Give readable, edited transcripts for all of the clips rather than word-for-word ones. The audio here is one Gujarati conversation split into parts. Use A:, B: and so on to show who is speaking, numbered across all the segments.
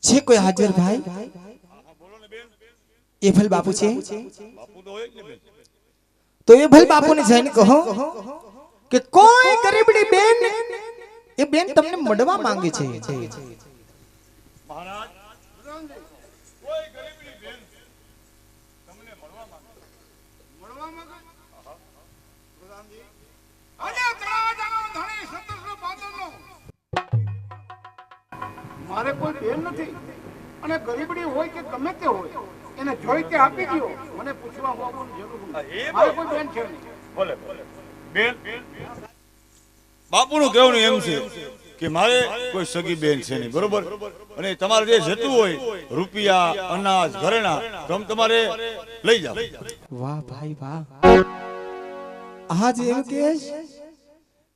A: છે કોઈ હાજર ભાઈ? એ ભલ બાપુ છે? તો એ ભલ બાપુ ને જઈને કહો કે કોઈ ગરીબડી બેન એ બેન તમને મળવા માંગે છે।
B: મહારાજ કોઈ ગરીબડી બેન તમને મળવા માંગે પ્રધાનજી આજે તળાજાનો ધણી સતરનો પાદરનો મારે કોઈ બેન નથી અને ગરીબડી હોય કે ગમે તે હોય એને જોઈ તે આપી દો મને પૂછવા હોવાની જરૂર નથી મારે કોઈ બેન છે નહીં બોલે બેન બાપુનું કહેવાનું એમ છે કે મારે કોઈ સગી બેન છે નહીં બરોબર અને તમારે જે જતું હોય રૂપિયા અનાજ ઘરેણા તમ તમારે લઈ જાવ।
A: વાહ ભાઈ વાહ, આજ એમ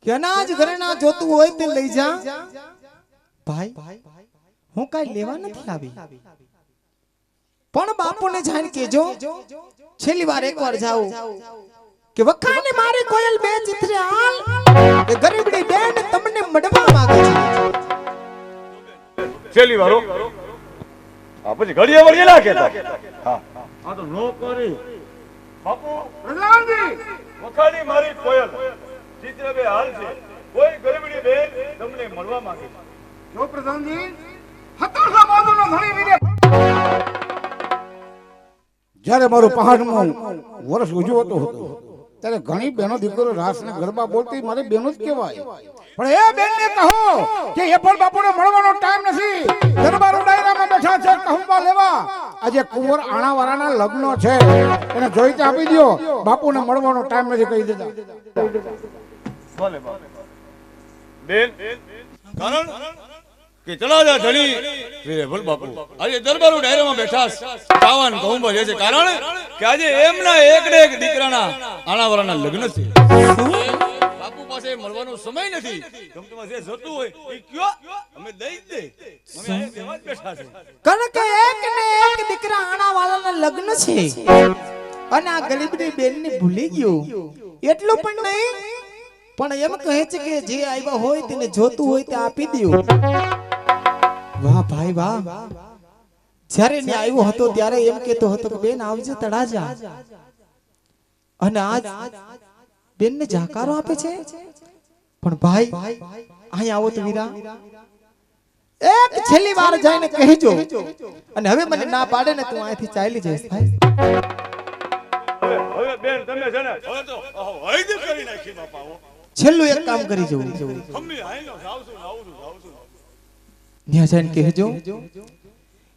A: કે અનાજ ઘરેણા જોતું હોય તે લઈ જા ભાઈ। હું કઈ લેવા નથી આવી પણ બાપુને જાણ કેજો છેલ્લી વાર એકવાર જાવ કે વખાને મારે કોયલ બે ચિત્રે હાલ એ ગરીબડી બેન તમને મળવા માંગે છે।
B: છેલ્લી વારો આ પછી ઘડિયા વળીએ ના કહેતા હા આ તો નો કરી બાપુ પ્રધાનજી વખાની મારી કોયલ ચિત્રે બે હાલ છે કોઈ ગરીબડી બેન તમને મળવા માંગે છે। જો પ્રધાનજી હતરસા બાજુનો ધણી વીરે
C: જ્યારે મારું પહાડમાં વર્ષ ઉજવતો હતો ત્યારે ઘણી બહેનો દીકરો રાસ ને ગરબા બોલતી મારી બહેનો જ કહેવાય પણ એ બેનને કહો કે એ પણ બાપુને મળવાનો ટાઈમ નથી દરબાર ડાયરામાં બેઠા છે કહુંબા લેવા આજે કુંવર આણાવાળાના લગ્નો છે એને જોઈતે આપી દો બાપુને મળવાનો ટાઈમ નથી કહી દેતા।
B: ભલે બેન કારણ કે તળાજા ધણી વીરે ભલ બાપુ આજે દરબારો ડાયરામાં બેઠા કાવાન કહુંબા જે છે કારણ કે આજે એમના એક ને એક દીકરાના આણાવાળાના લગ્ન છે બાપુ પાસે મળવાનો સમય નથી ગમતમાં જે જતું હોય એ કયો અમે દઈ દે અમે અહીં દેવા જ બેઠા છે
A: કારણ કે એક ને એક દીકરા આણાવાળાના લગ્ન છે અને આ ગરીબડી બેનને ભૂલી ગયો એટલું પણ નહીં પણ એમ કહે છે કે જે આવ્યા હોય તેને જોતું હોય તે આપી દો। વાહ ભાઈ વાહ, જ્યારે ને આવ્યો હતો ત્યારે એમ કહેતો હતો કે બેન આવજે તળાજા અને આજ બેન ને જાકારો આપે છે પણ ભાઈ અહીં આવો તો વીરા એક છેલ્લી વાર જઈને કહેજો અને હવે મને ના પાડે ને તું અહીંથી ચાલી જઈશ ભાઈ।
B: હવે બેન તમે છે ને હવે તો હૈદ કરી નાખી બાપા
A: છેલ્લું એક કામ કરી જવું
B: મમ્મી આઈનો જાવશું આવું
A: ન્યા જઈને કહેજો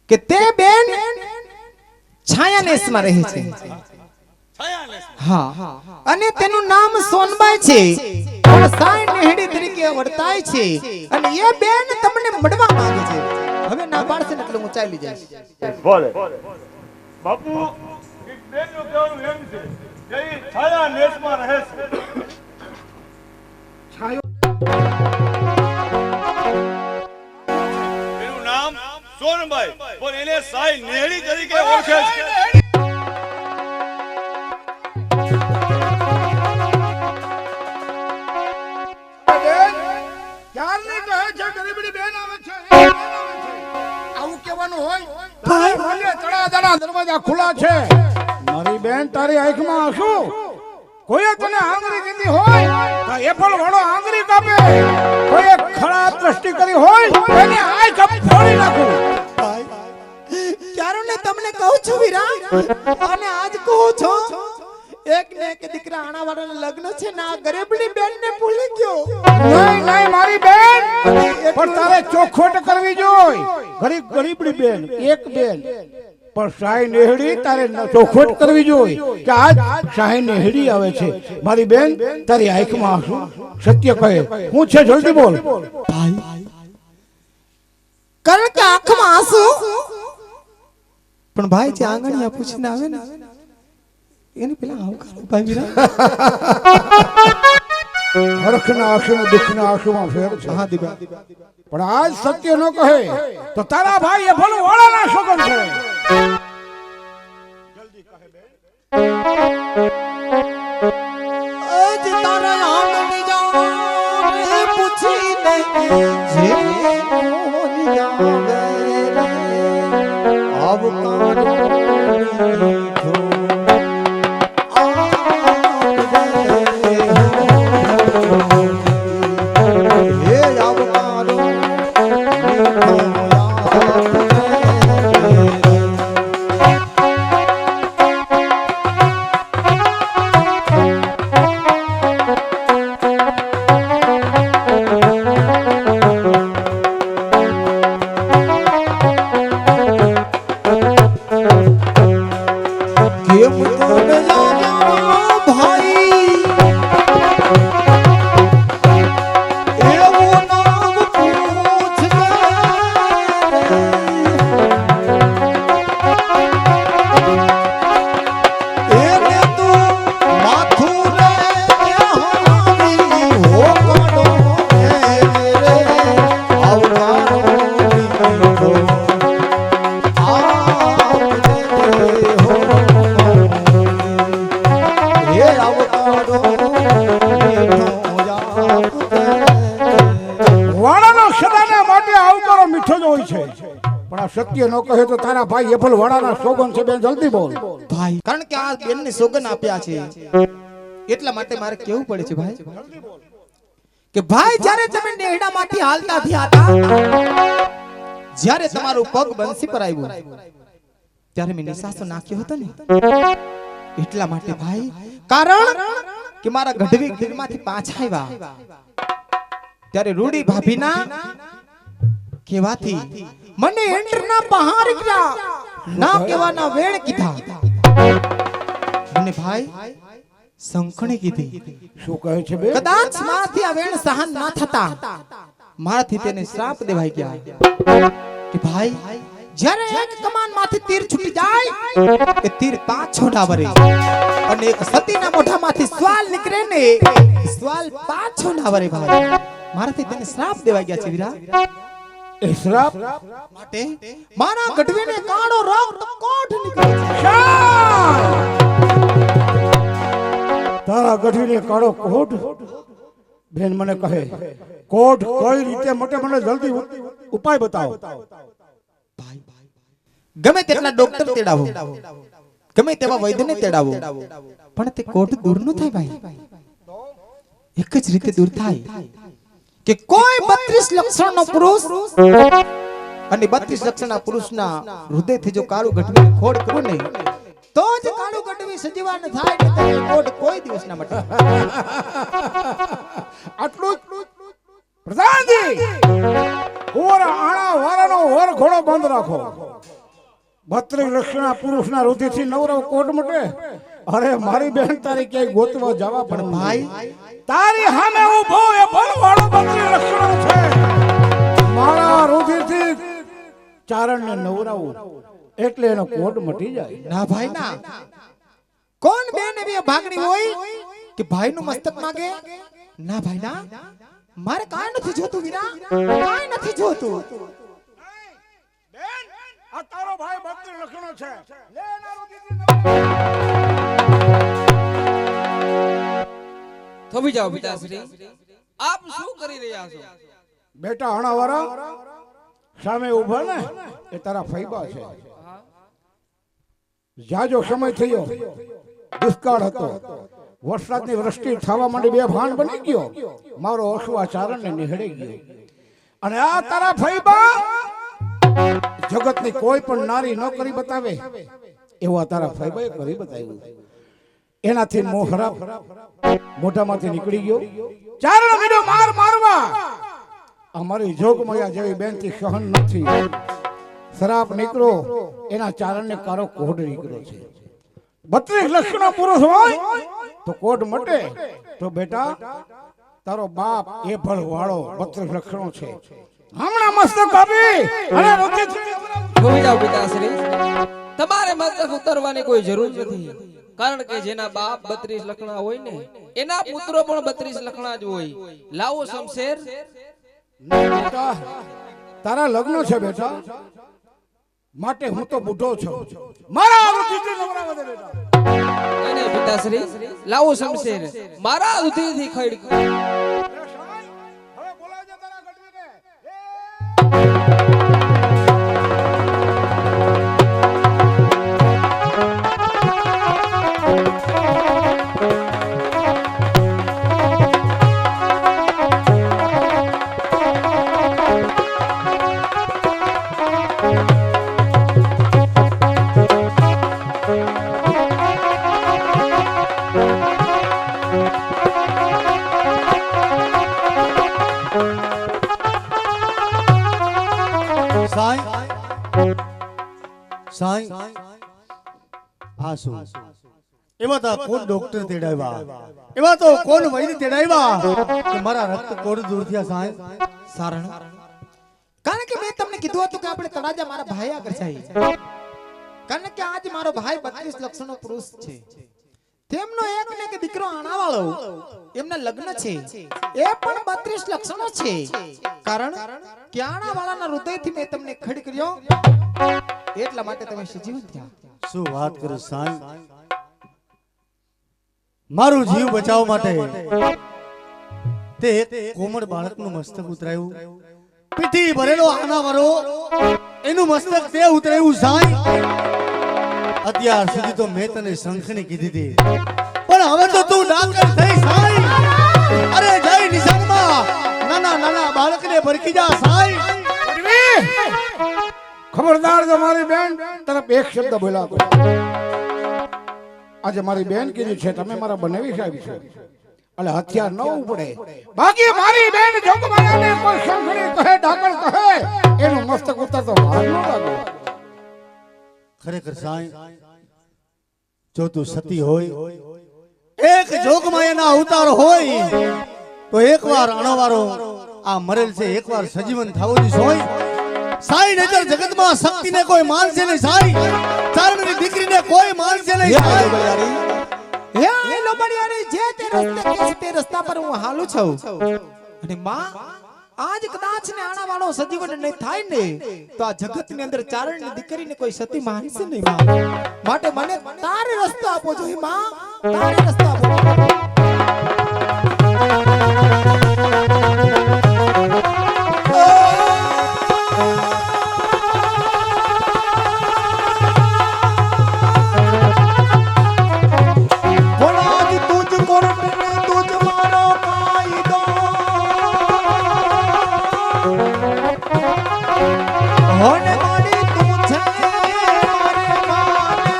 A: કે તે બેન છાયાનેસમાં રહે છે હા અને તેનું નામ સોનબાઈ છે પણ સાઈ નેહડી તરીકે વર્તાય છે અને એ બેન તમને મળવા માંગે છે। હવે ના પાડશે ને એટલે હું ચાલી જઈશ।
B: બોલે બાપુ એક બેનનું કહેવાનું એમ છે કે ઈ છાયા નેસમાં રહે છે એનું નામ સોનબાઈ પણ એને સાઈ નેહડી તરીકે ઓળખે છે।
C: દરવાજા ખુલ્લા છે મારી બેન તારી આંખમાં આંસુ કોઈ તને આંગળી દીધી હોય તો એ પણ વડો આંગળી કાપે કોઈ ખરાબ દ્રષ્ટિ કરી હોય એને આંખ ફોડી નાખું।
A: ક્યારે ને તમને કહું છું વીરા અને આજ કહું છું એક ને એક દીકરા આણાવાળાના લગ્ન છે ના ગરીબડી બેન ને ભૂલી ગયો।
C: નહીં નહીં મારી બેન પણ તારે ચોખવટ કરવી જોઈએ ગરીબડી બેન એક બેન પણ શાહી નેહડી તારે ચોખવટ કરવી જોઈએ કે આજ શાહી નેહડી આવે છે મારી બેન તારી આંખમાં આંસુ સત્ય કહે હું છે જલ્દી બોલ
A: ભાઈ કારણ કે આંખમાં આંસુ પણ ભાઈ જે આંગણિયા પૂછીને આવે ને એને પેલા આવું કરો ભાઈ વીરા
C: હરખના આંસુ ને દુઃખના આંસુમાં ફેર છે
A: હા દીવા
C: પણ આજ સત્ય ન કહે તો તારા ભાઈ એ ભલું વાળાના સોગંદ છે
B: જલ્દી કહે બેન
A: આજ તારા આંગણિયા પૂછીને જે મોની જાવે રે
C: સત્ય ન કહે તો તારા ભાઈ એફલ વાળાના સોગન છે બેન જલ્દી બોલ
A: ભાઈ કારણ કે આ બેન ને સોગન આપ્યા છે એટલા માટે મારે કેવું પડે છે ભાઈ કે ભાઈ જ્યારે તમે નેહડામાંથી હાલતા થયા હતા જ્યારે તમારું પગ બંસી પર આવ્યું ત્યારે મેં નિસાસો નાખ્યો હતો ને એટલા માટે ભાઈ કારણ કે મારા ગઢવી ગીરમાંથી પાછા આવ્યા ત્યારે રૂડી ભાભીના કેવાથી મને એન્ટર ના બહાર ગયા ના કેવાના વેણ કીધા મને ભાઈ સંખણી કીધી
C: શું કહે છે બે
A: કદાચ મારાથી આ વેણ સહન ના થતા મારાથી તેને શ્રાપ દેવાઈ ગયા કે ભાઈ જ્યારે એક કમાન માંથી તીર છૂટી જાય એ તીર પાછો ના વરે અને એક સતીના મોઢામાંથી શ્વાલ નીકળે ને શ્વાલ પાછો ના વરે ભાઈ મારાથી તેને શ્રાપ દેવાઈ ગયા છે વીરા
C: શ્રાપ
A: માટે મારા ગઢવીને કાળો રંગ કોઢ નીકળે છે
C: તારા ગઢવીને કાળો કોઢ બેન મને કહે કોઢ કઈ રીતે મટે મને જલ્દી ઉપાય બતાવો
A: ભાઈ ગમે તેટલા ડોક્ટર તેડાવો ગમે તેવા વૈદ્યને તેડાવો પણ તે કોઢ દૂર ન થાય ભાઈ એક જ રીતે દૂર થાય કે કોઈ 32 લક્ષણનો પુરુષ અને 32 લક્ષણના પુરુષના હૃદયથી જો કાળું ગઢવી ખોડ કરું ને તો જ કાળું ગઢવી સજીવાન થાય ને તે કોઢ કોઈ દિવસ ના મટે
C: આટલું પ્રધાનજી ઓર આણા વારાનો ઓર ઘોડો બંધ રાખો 32 લક્ષણના પુરુષના હૃદયથી નવરો કોઢ મટે અરે મારી બહેન તારી ક્યાંય ગોતવા જવા પણ ભાઈ તારી સામે ઊભો એ ભલવાળો 32 લક્ષણો છે મારા હૃદયથી ચારણને નવરાવું એટલે એનો કોઢ મટી જાય
A: ના ભાઈ ના કોણ બેન એવી ભાગણી હોય કે ભાઈનું મસ્તક માંગે ના ભાઈ ના મારે કાંઈ નથી જોતું વીરા કાંઈ નથી જોતું
C: બેન આ તારો ભાઈ 32 લક્ષણો છે લે એના હૃદયથી
D: થોભી જાઓ પિતાશ્રી આપ શું કરી રહ્યા છો
C: બેટા હણાવાળા સામે ઊભા ને એ તારા ફૈબા છે જાજો સમય થયો દુષ્કાળ હતો વરસાદની વૃષ્ટિ થવા માંડી બે ભાન બની ગયો મારો અશ્વાચારણને નિહળી ગયો અને આ તારા ફૈબા જગતની કોઈ પણ નારી ન કરી બતાવે એવા તારા ફૈબાએ કરી બતાવ્યું એનાથી મોહ ખરાબ મોઢામાંથી નીકળી ગયો ચારણ મીડો માર મારવા અમારી જોગમયા જેવી બેનથી સહન નથી શરાપ નીકળો એના ચારણને કારો કોઢ નીકળ્યો છે 32 લક્ષણો પુરુષ હોય તો કોઢ મટે તો બેટા તારો બાપ એ ભલવાળો 32 લક્ષણો છે હમણાં મસ્તક આપી અને
D: થોભી જાઓ પિતાશ્રી તમારે મસ્તક ઉતરવાની કોઈ જરૂર નથી કારણ કે જેના બાપ 32 લખણા હોય ને એના પુત્રો પણ 32 લખણા જ હોય લાવો શમશેર
C: બેટા તારા લગ્ન છે બેટા માટે હું તો બુઢો છું મારા આરુતિથી નવરાવા દે બેટા
D: અને પિતાશ્રી લાવો શમશેર મારા દુધીથી ખડ
C: હવે બોલાવજે તારા ગઢવીને
E: સાંઈ સાંઈ આ શું એમાં તો કોણ ડોક્ટર તેડાવ્યા એમાં તો કોણ વૈદ્ય તેડાવ્યા કે મારા રક્ત કોણ દૂર થયા સાંઈ
A: સારણ કારણ કે મેં તમને કીધું હતું કે આપણે તળાજા મારા ભાઈ આગળ જઈએ કારણ કે આજ મારો ભાઈ 32 લક્ષણનો પુરુષ છે તેમનો એક ને એક દીકરો આણાવાળો એમના લગ્ન છે એ પણ 32 લક્ષણો છે કારણ કે આણાવાળાના હૃદયથી મેં તમને ખડી કર્યો એટલા માટે તમે સજીવન થયા
E: શું વાત કરે સાંઈ મારું જીવ બચાવવા માટે તે એક કોમળ બાળકનું મસ્તક ઉતરાયું પીઠી ભરેલો આનાવાળો એનું મસ્તક તે ઉતરાયું સાંઈ અત્યાર સુધી તો મેં તને શંખની કીધી હતી પણ હવે તો તું ડાકર થઈ સાંઈ અરે જય નિશાનમાં નાના નાના બાળકને ભરકી જા સાંઈ
C: ખબરદાર જો મારી બેન તરફ એક શબ્દ બોલ્યા તો આજે મારી બેન કીધી છે તમે મારા બનાવી સાહેબ છે એટલે હથિયાર ન ઉપડે બાકી મારી બેન જોગમાયાને કોઈ શંખણી કહે ડાકર કહે એનું મસ્તક ઉતરતો વાર ન લાગે
E: ખરેખર સાંઈ જો તું સતી હોય એક જોગમાયાના અવતાર હોય તો એકવાર અણવારો આ મરેલ છે એકવાર સજીવન થવો જોઈએ હોય સાઈ નજર જગતમાં શક્તિને કોઈ માનશે નહીં સાઈ ચારણની દીકરીને કોઈ માનશે નહીં સાઈ
A: હે આ લોબડિયાની જે તે રસ્તે કેસ તે રસ્તા પર હું હાલું છું અને માં આજ કદાચ ને આણાવાળો સજીવન નહીં થાય ને તો આ જગતની અંદર ચારણની દીકરીને કોઈ સતી માનશે નહીં માં માટે મને તારે રસ્તો આપો જોઈએ માં તારે રસ્તો આપો होने वाली तू छे मारे माने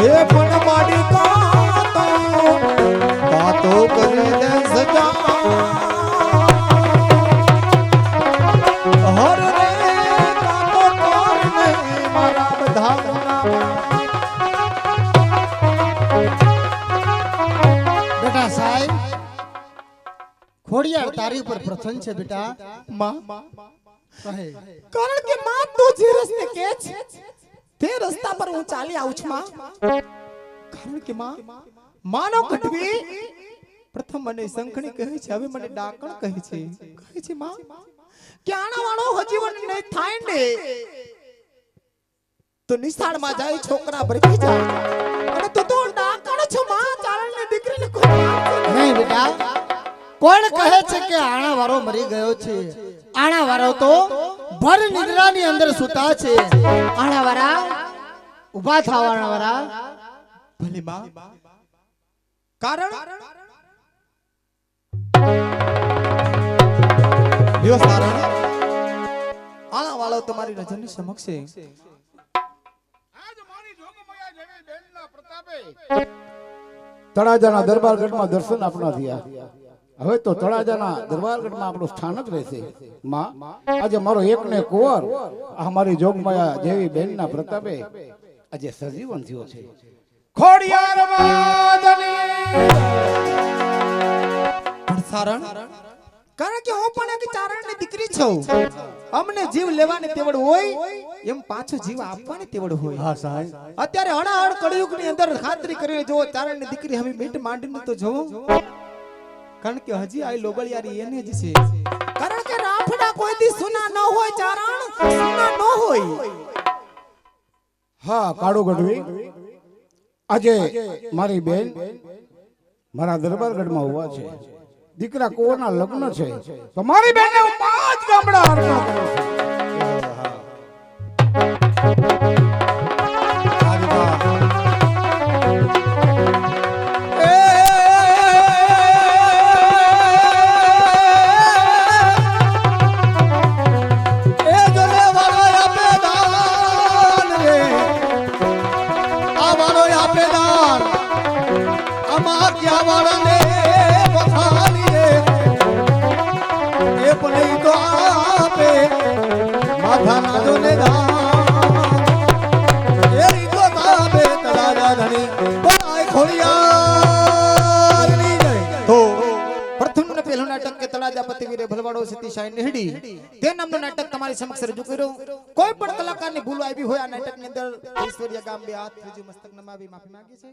A: ये पण माडी कातो करे दे सजा हर रे कातो कोरने मारा बधा
F: बेटा साहेब ખોડિયાર તારી ઉપર પ્રસન્ન છે બેટા
A: માં
F: કહે
A: કારણ કે માં તું જે રસ્તે કે છે તે રસ્તા પર હું ચાલી આવું છું માં કારણ કે માં માનો કટવી પ્રથમ મને શંખણી કહે છે હવે મને ડાકણ કહે છે માં કે આણાવાળો હજીવન નહીં થાય ને તો નિશાળમાં જાય છોકરા ભરકી જાય અને તું તો ડાકણ છો માં ચારણની દીકરીને કોઈ
F: નહીં બેટા કોણ કહે છે કે આણાવાળો મરી ગયો છે આણાવાળો તો ભર નિદ્રાની અંદર સૂતા છે આણાવાળા ઊભા થાવ આણાવાળા
A: ભલે માં કારણ લ્યો સારણ આણાવાળો તમારી નજરની સમક્ષ છે
C: આજ મારી જોગમાયા જેવી બેનના પ્રતાપે તળાજાના દરબારગઢમાં દર્શન આપના થયા હવે તો તળાજાના દરબારગઢમાં આપણું સ્થાન જ રહેશે માં આજે મારો એક ને કુંવર અમારી જોગમાયા જેવી બેનના પ્રતાપે આજે સજીવન થયો છે ખોડિયાર
A: પણ સારણ કારણ કે હું પણ એક ચારણની દીકરી છું અમને જીવ લેવાની તેવડ હોય એમ પાછો જીવ આપવાની તેવડ હોય
E: હા સાહેબ
A: અત્યારે હણાહણ કળયુગની અંદર ખાતરી કરીને જો ચારણની દીકરી હવે મીટ માંડીને તો જોવો કારણ કે હજી આ લોબળિયારી એને જ છે કારણ કે રાફડા કોઈ દી સુના ન હોય ચારણ સુના ન હોય
C: હા કાળુ ગઢવી આજે મારી બેન મારા દરબારગઢમાં ઉભા છે દીકરા કુંવરના લગ્ન છે તો મારી બેનને હું 5 ગામડા અર્પણ કરું છું
A: નાટક કે તળાજા પતિવીરે ભલવાડો સતીશાય નેહડી તે નામનું નાટક તમારી સમક્ષ રજૂ કર્યું. કોઈ પણ કલાકારની ભૂલ આવી હોય આ નાટકની અંદર ઈશ્વરીય ગામ બે હાથ ત્રીજું મસ્તક નમાવી માફી માંગી છે.